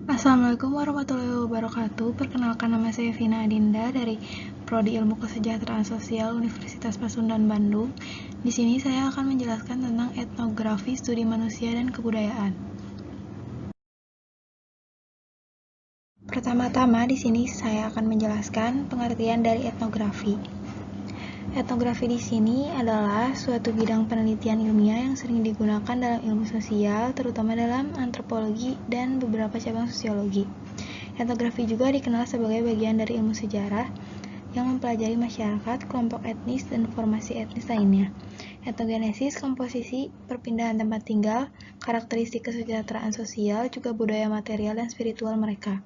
Assalamualaikum warahmatullahi wabarakatuh. Perkenalkan, nama saya Vina Adinda dari Prodi Ilmu Kesejahteraan Sosial Universitas Pasundan Bandung. Di sini saya akan menjelaskan tentang etnografi, studi manusia dan kebudayaan. Pertama-tama di sini saya akan menjelaskan pengertian dari etnografi. Etnografi di sini adalah suatu bidang penelitian ilmiah yang sering digunakan dalam ilmu sosial, terutama dalam antropologi dan beberapa cabang sosiologi. Etnografi juga dikenal sebagai bagian dari ilmu sejarah yang mempelajari masyarakat, kelompok etnis, dan formasi etnis lainnya. Etnogenesis, komposisi, perpindahan tempat tinggal, karakteristik kesejahteraan sosial, juga budaya material dan spiritual mereka.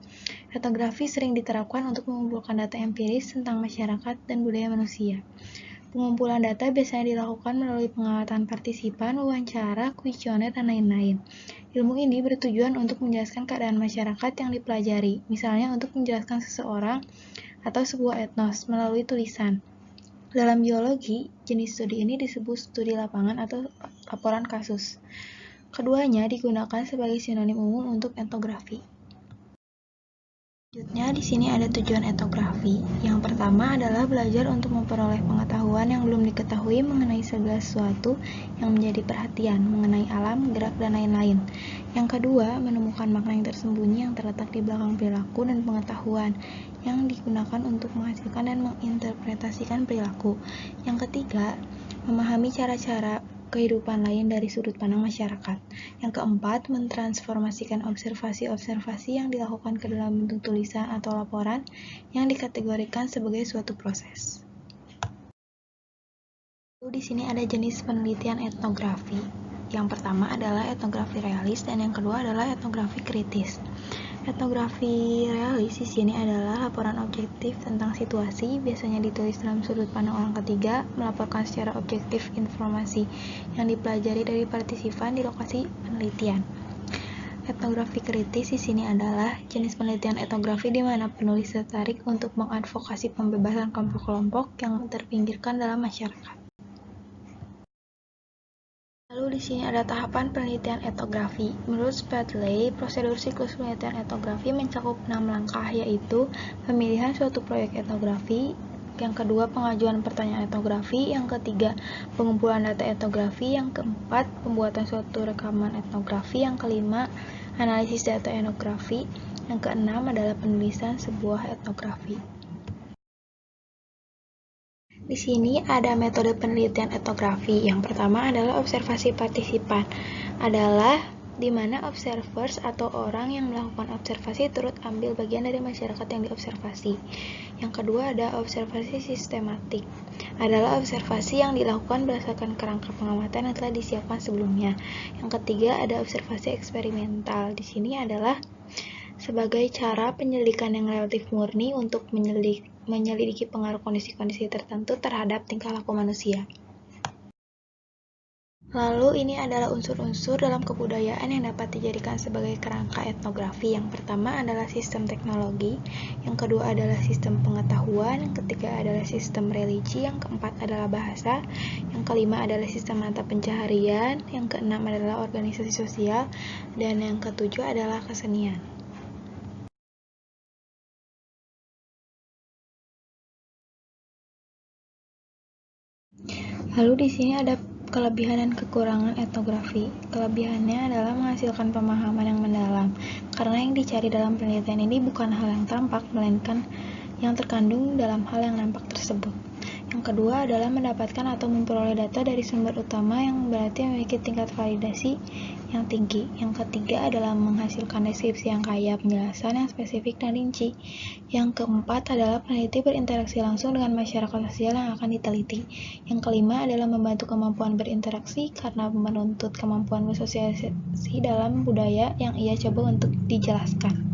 Etnografi sering diterapkan untuk mengumpulkan data empiris tentang masyarakat dan budaya manusia. Pengumpulan data biasanya dilakukan melalui pengamatan partisipan, wawancara, kuesioner, dan lain-lain. Ilmu ini bertujuan untuk menjelaskan keadaan masyarakat yang dipelajari, misalnya untuk menjelaskan seseorang atau sebuah etnos melalui tulisan. Dalam biologi, jenis studi ini disebut studi lapangan atau laporan kasus. Keduanya digunakan sebagai sinonim umum untuk etnografi. Selanjutnya, di sini ada tujuan etnografi. Yang pertama adalah belajar untuk memperoleh pengetahuan yang belum diketahui mengenai segala sesuatu yang menjadi perhatian, mengenai alam, gerak, dan lain-lain. Yang kedua, menemukan makna yang tersembunyi yang terletak di belakang perilaku dan pengetahuan yang digunakan untuk menghasilkan dan menginterpretasikan perilaku. Yang ketiga, memahami cara-cara kehidupan lain dari sudut pandang masyarakat. Yang keempat, mentransformasikan observasi-observasi yang dilakukan ke dalam bentuk tulisan atau laporan yang dikategorikan sebagai suatu proses. Lalu di sini ada jenis penelitian etnografi. Yang pertama adalah etnografi realis dan yang kedua adalah etnografi kritis. Etnografi realis di sini adalah laporan objektif tentang situasi, biasanya ditulis dalam sudut pandang orang ketiga, melaporkan secara objektif informasi yang dipelajari dari partisipan di lokasi penelitian. Etnografi kritis di sini adalah jenis penelitian etnografi di mana penulis tertarik untuk mengadvokasi pembebasan kelompok-kelompok yang terpinggirkan dalam masyarakat. Lalu di sini ada tahapan penelitian etnografi. Menurut Spadley, prosedur siklus penelitian etnografi mencakup 6 langkah, yaitu pemilihan suatu proyek etnografi, yang kedua pengajuan pertanyaan etnografi, yang ketiga pengumpulan data etnografi, yang keempat pembuatan suatu rekaman etnografi, yang kelima analisis data etnografi, yang keenam adalah penulisan sebuah etnografi. Di sini ada metode penelitian etnografi. Yang pertama adalah observasi partisipan. Adalah di mana observers atau orang yang melakukan observasi turut ambil bagian dari masyarakat yang diobservasi. Yang kedua ada observasi sistematik. Adalah observasi yang dilakukan berdasarkan kerangka pengamatan yang telah disiapkan sebelumnya. Yang ketiga ada observasi eksperimental. Di sini adalah sebagai cara penyelidikan yang relatif murni untuk menyelidiki pengaruh kondisi-kondisi tertentu terhadap tingkah laku manusia. Lalu ini adalah unsur-unsur dalam kebudayaan yang dapat dijadikan sebagai kerangka etnografi. Yang pertama adalah sistem teknologi, yang kedua adalah sistem pengetahuan, yang ketiga adalah sistem religi, yang keempat adalah bahasa, yang kelima adalah sistem mata pencaharian, yang keenam adalah organisasi sosial, dan yang ketujuh adalah kesenian. Lalu di sini ada kelebihan dan kekurangan etnografi. Kelebihannya adalah menghasilkan pemahaman yang mendalam, karena yang dicari dalam penelitian ini bukan hal yang tampak, melainkan yang terkandung dalam hal yang nampak tersebut. Yang kedua adalah mendapatkan atau memperoleh data dari sumber utama yang berarti memiliki tingkat validasi yang tinggi. Yang ketiga adalah menghasilkan deskripsi yang kaya, penjelasan yang spesifik dan rinci. Yang keempat adalah peneliti berinteraksi langsung dengan masyarakat sosial yang akan diteliti. Yang kelima adalah membantu kemampuan berinteraksi karena menuntut kemampuan bersosialisasi dalam budaya yang ia coba untuk dijelaskan.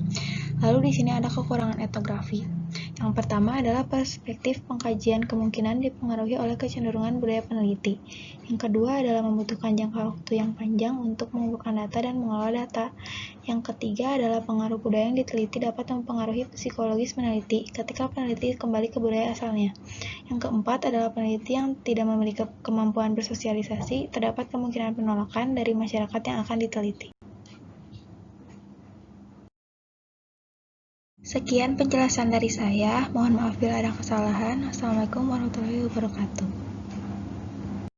Lalu di sini ada kekurangan etnografi. Yang pertama adalah perspektif pengkajian kemungkinan dipengaruhi oleh kecenderungan budaya peneliti. Yang kedua adalah membutuhkan jangka waktu yang panjang untuk mengumpulkan data dan mengolah data. Yang ketiga adalah pengaruh budaya yang diteliti dapat mempengaruhi psikologis peneliti ketika peneliti kembali ke budaya asalnya. Yang keempat adalah peneliti yang tidak memiliki kemampuan bersosialisasi, terdapat kemungkinan penolakan dari masyarakat yang akan diteliti. Sekian penjelasan dari saya. Mohon maaf bila ada kesalahan. Assalamualaikum warahmatullahi wabarakatuh.